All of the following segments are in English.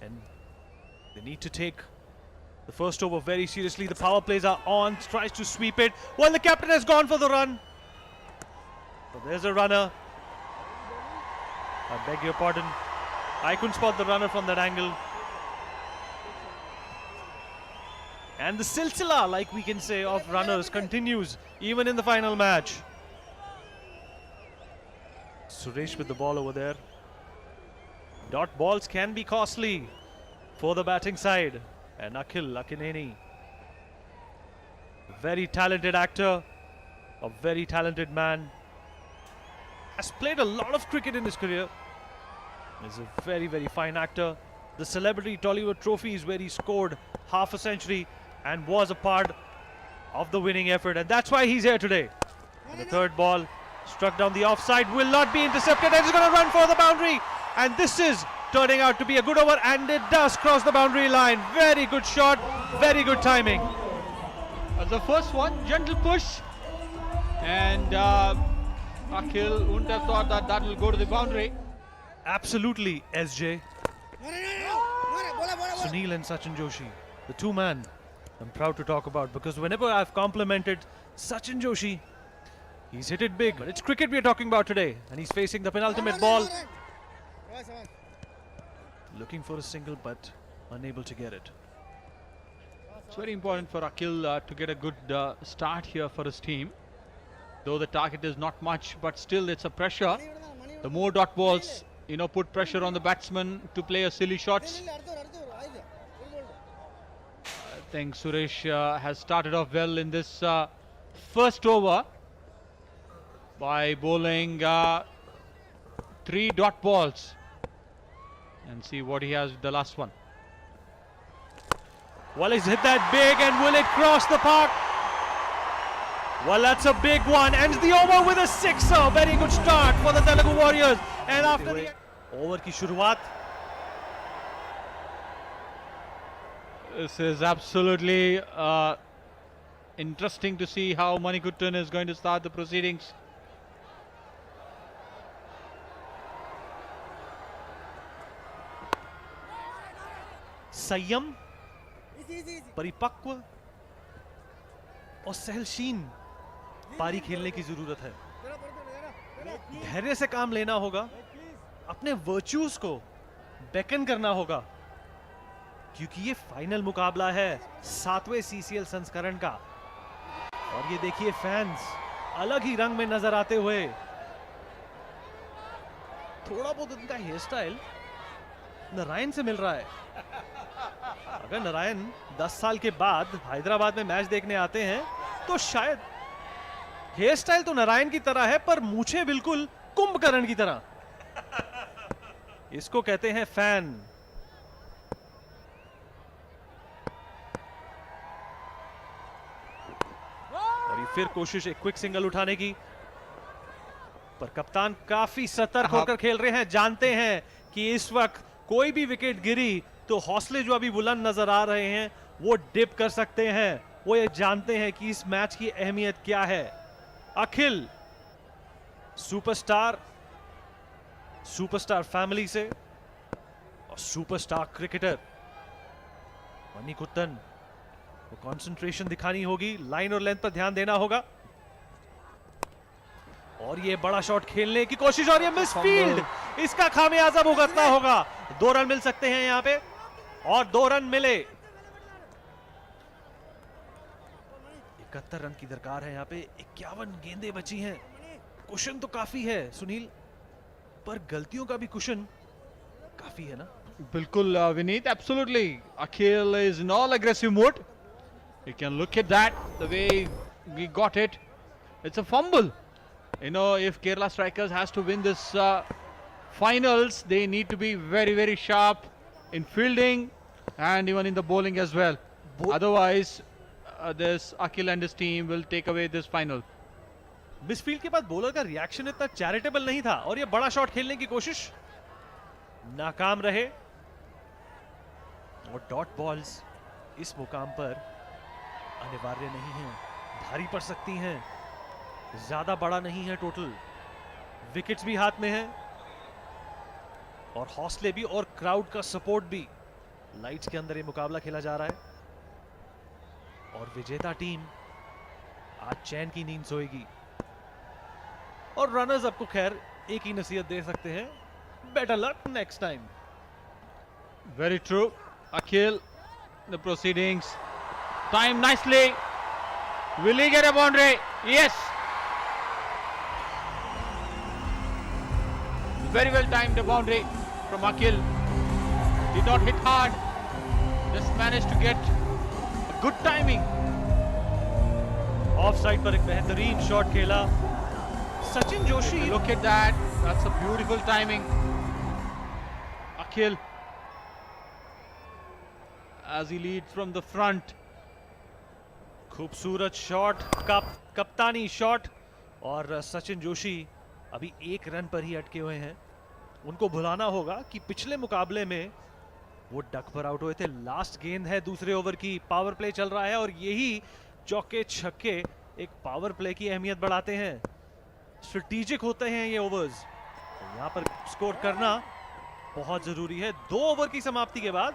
and they need to take the first over very seriously. The power plays are on, tries to sweep it. Well, the captain has gone for the run. So there's a runner. I beg your pardon. I couldn't spot the runner from that angle. And the silsila, like we can say, of runners continues even in the final match. Suresh with the ball over there. Dot balls can be costly for the batting side. And Akhil Akineni, very talented actor, a very talented man, has played a lot of cricket in his career. He's a very, very fine actor. The Celebrity Tollywood Trophy is where he scored half a century and was a part of the winning effort, and that's why he's here today. And the third ball struck down the offside, will not be intercepted, and he's going to run for the boundary. And this is turning out to be a good over, and it does cross the boundary line. Very good shot, very good timing. The first one, gentle push, and Akhil wouldn't have thought that will go to the boundary. Absolutely, SJ. Sunil and Sachin Joshi, the two-man I'm proud to talk about, because whenever I've complimented Sachin Joshi, he's hit it big. But it's cricket we're talking about today, and he's facing the penultimate ball. Looking for a single, but unable to get it. It's very important for Akhil to get a good start here for his team. Though the target is not much, but still it's a pressure. The more dot balls, put pressure on the batsman to play a silly shots. I think Suresh has started off well in this first over by bowling 3 dot balls. And see what he has with the last one. Well, he's hit that big, and will it cross the park? Well, that's a big one. Ends the over with a sixer. Very good start for the Telugu Warriors. And after the over ki shuruaat. This is absolutely interesting to see how Manikuttan is going to start the proceedings. संयम, परिपक्व और सहनशील पारी खेलने की जरूरत है. धैर्य से काम लेना होगा, अपने वर्च्यूज को बेकन करना होगा, क्योंकि ये फाइनल मुकाबला है 7वें सीसीएल संस्करण का. और ये देखिए फैंस अलग ही रंग में नजर आते हुए. थोड़ा बहुत उनका हेयर स्टाइल नारायण से मिल रहा है. अगर नारायण 10 साल के बाद हैदराबाद में मैच देखने आते हैं तो शायद हेयर स्टाइल तो नारायण की तरह है, पर मूछें बिल्कुल कुंभकर्ण की तरह. इसको कहते हैं फैन. और ये फिर कोशिश एक क्विक सिंगल उठाने की, पर कप्तान काफी सतर्क होकर खेल रहे हैं. जानते हैं कि इस वक्त कोई भी विकेट गिरी तो हौसले जो अभी बुलंद नजर आ रहे हैं वो डिप कर सकते हैं. वो ये जानते हैं कि इस मैच की अहमियत क्या है. अखिल सुपरस्टार फैमिली से और सुपरस्टार क्रिकेटर मणिकुत्तन को कंसंट्रेशन दिखानी होगी, लाइन और लेंथ पर ध्यान देना होगा. और ये बड़ा शॉट खेलने की कोशिश, और ये मिसफील्ड, इसका खामियाजा भुगतना होगा. 2 रन मिल सकते हैं यहां पे, और 2 रन मिले. 71 रन की दरकार है यहां पे. 51 गेंदें बची हैं. कुशन तो काफी है सुनील, पर गलतियों का भी कुशन काफी है ना. बिल्कुल Vineet, absolutely. Akhil is in all aggressive mode. You can look at that, the way we got it. It's a fumble. If Kerala Strikers has to win this finals, they need to be very, very sharp in fielding and even in the bowling as well. Otherwise, this Akhil and his team will take away this final. Misfield के बाद bowler का reaction इतना charitable नहीं था, और ये बड़ा shot खेलने की कोशिश नाकाम रहे. और डॉट बॉल्स इस मुकाम पर अनिवार्य नहीं है, भारी पड़ सकती हैं. ज्यादा बड़ा नहीं है टोटल. विकेट्स भी हाथ में हैं, और हौसले भी, और क्राउड का सपोर्ट भी. लाइट्स के अंदर ये मुकाबला खेला जा रहा है और विजेता टीम आज चैन की नींद सोएगी और रनर्स आपको खैर एक ही नसीहत दे सकते हैं, better luck next time. Very true. Akhil, the proceedings. Time nicely. Will he get a boundary? Yes. Very well timed the boundary from Akhil. Did not hit hard. Just managed to get a good timing. Of side पर एक बेहतरीन shot खेला Sachin Joshi. Look at that. That's a beautiful timing. Akhil, as he leads from the front. खूबसूरत shot, कप्तानी shot और सचिन जोशी अभी एक run पर ही अटके हुए हैं। उनको भुलाना होगा कि पिछले मुकाबले में वो डक पर आउट हुए थे। लास्ट गेंद है दूसरे ओवर की, पावर प्ले चल रहा है और यही चौके छक्के एक पावर प्ले की अहमियत बढ़ाते हैं। स्ट्रेटेजिक होते हैं ये ओवर्स, यहाँ पर स्कोर करना बहुत जरूरी है। 2 ओवर की समाप्ति के बाद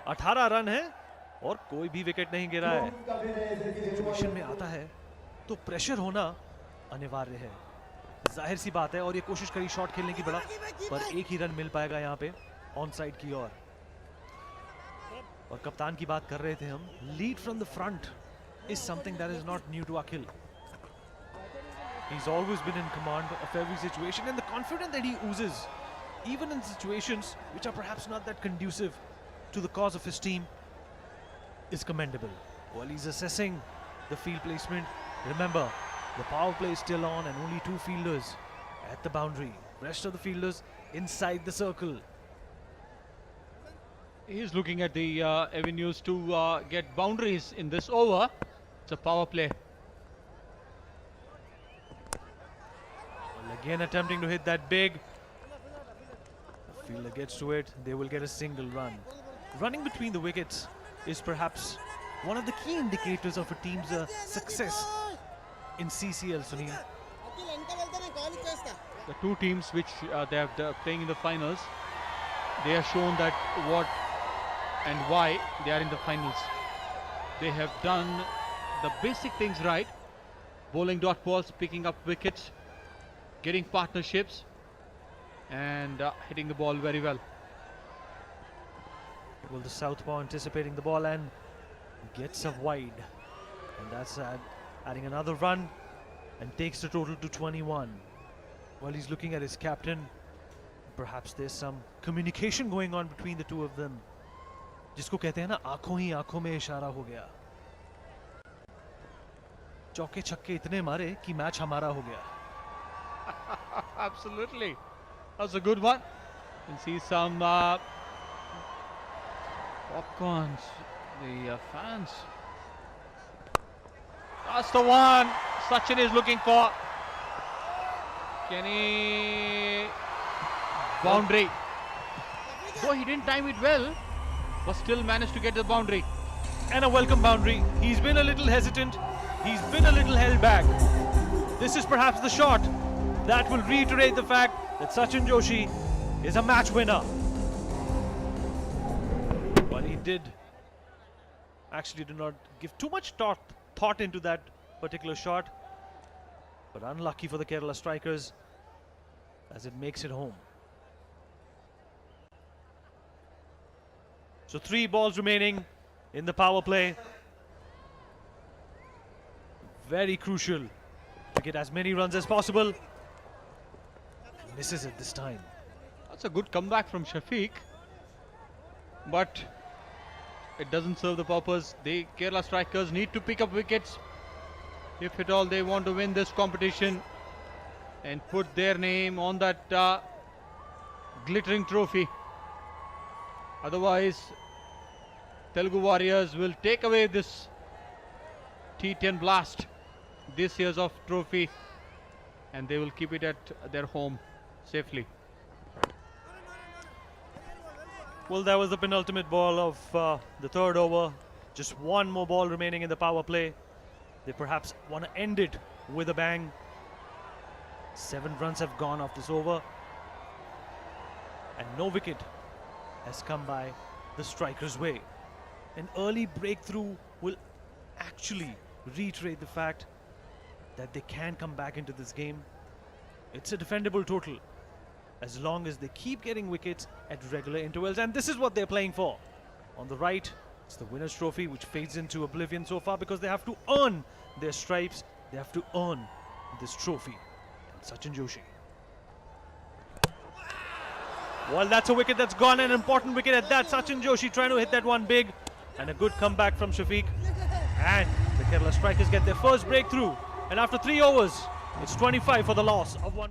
18 रन है और कोई भी विकेट नहीं गिरा है। सिचुएशन में आता है तो प्रेशर होना अनिवार्य है, जाहिर सी बात है। और ये कोशिश करी शॉट खेलने की बड़ा, पर एक ही रन मिल पाएगा यहाँ पे ऑन साइड की ओर। और कप्तान की बात कर रहे थे हम, lead from the front is something that is not new to Akhil. He's always been in command of every situation and the confidence that he oozes, even in situations which are perhaps not that conducive to the cause of his team, is commendable. While he's assessing the field placement, remember the power play is still on and only 2 fielders at the boundary. Rest of the fielders inside the circle. He's looking at the avenues to get boundaries in this over. It's a power play. Well, again attempting to hit that big. The fielder gets to it, they will get a single run. Running between the wickets is perhaps one of the key indicators of a team's success in CCL, Sunil. The two teams which they have playing in the finals, they have shown that what and why they are in the finals. They have done the basic things right: bowling dot balls, picking up wickets, getting partnerships, and hitting the ball very well. Well, the southpaw anticipating the ball and gets a wide, and that's adding another run and takes the total to 21. While he's looking at his captain, perhaps there's some communication going on between the two of them, जिसको कहते हैं ना आंखों ही आंखों में इशारा हो गया। चौके छक्के इतने मारे कि मैच हमारा हो गया। Absolutely, that's a good one. You can see some popcorns, the fans. That's the one Sachin is looking for. Can he boundary? Though he didn't time it well, but still managed to get the boundary. And a welcome boundary. He's been a little hesitant. He's been a little held back. This is perhaps the shot that will reiterate the fact that Sachin Joshi is a match winner. Well, he did not give too much thought into that particular shot, but unlucky for the Kerala strikers as it makes it home. So 3 balls remaining in the power play. Very crucial to get as many runs as possible. Misses it this time. That's a good comeback from Shafiq, but it doesn't serve the purpose. The Kerala strikers need to pick up wickets if at all they want to win this competition and put their name on that glittering trophy. Otherwise, Telugu Warriors will take away this T10 Blast, this year's of trophy, and they will keep it at their home safely. Well, that was the penultimate ball of the 3rd over. Just one more ball remaining in the power play. They perhaps want to end it with a bang. 7 runs have gone off this over, and no wicket has come by the strikers' way. An early breakthrough will actually reiterate the fact that they can come back into this game. It's a defendable total as long as they keep getting wickets at regular intervals, and this is what they're playing for. On the right, it's the winner's trophy, which fades into oblivion so far because they have to earn their stripes. They have to earn this trophy. And Sachin Joshi. Well, that's a wicket that's gone, an important wicket at that. Sachin Joshi trying to hit that one big, and a good comeback from Shafiq. And the Kerala Strikers get their first breakthrough. And after 3 overs, it's 25 for the loss of 1.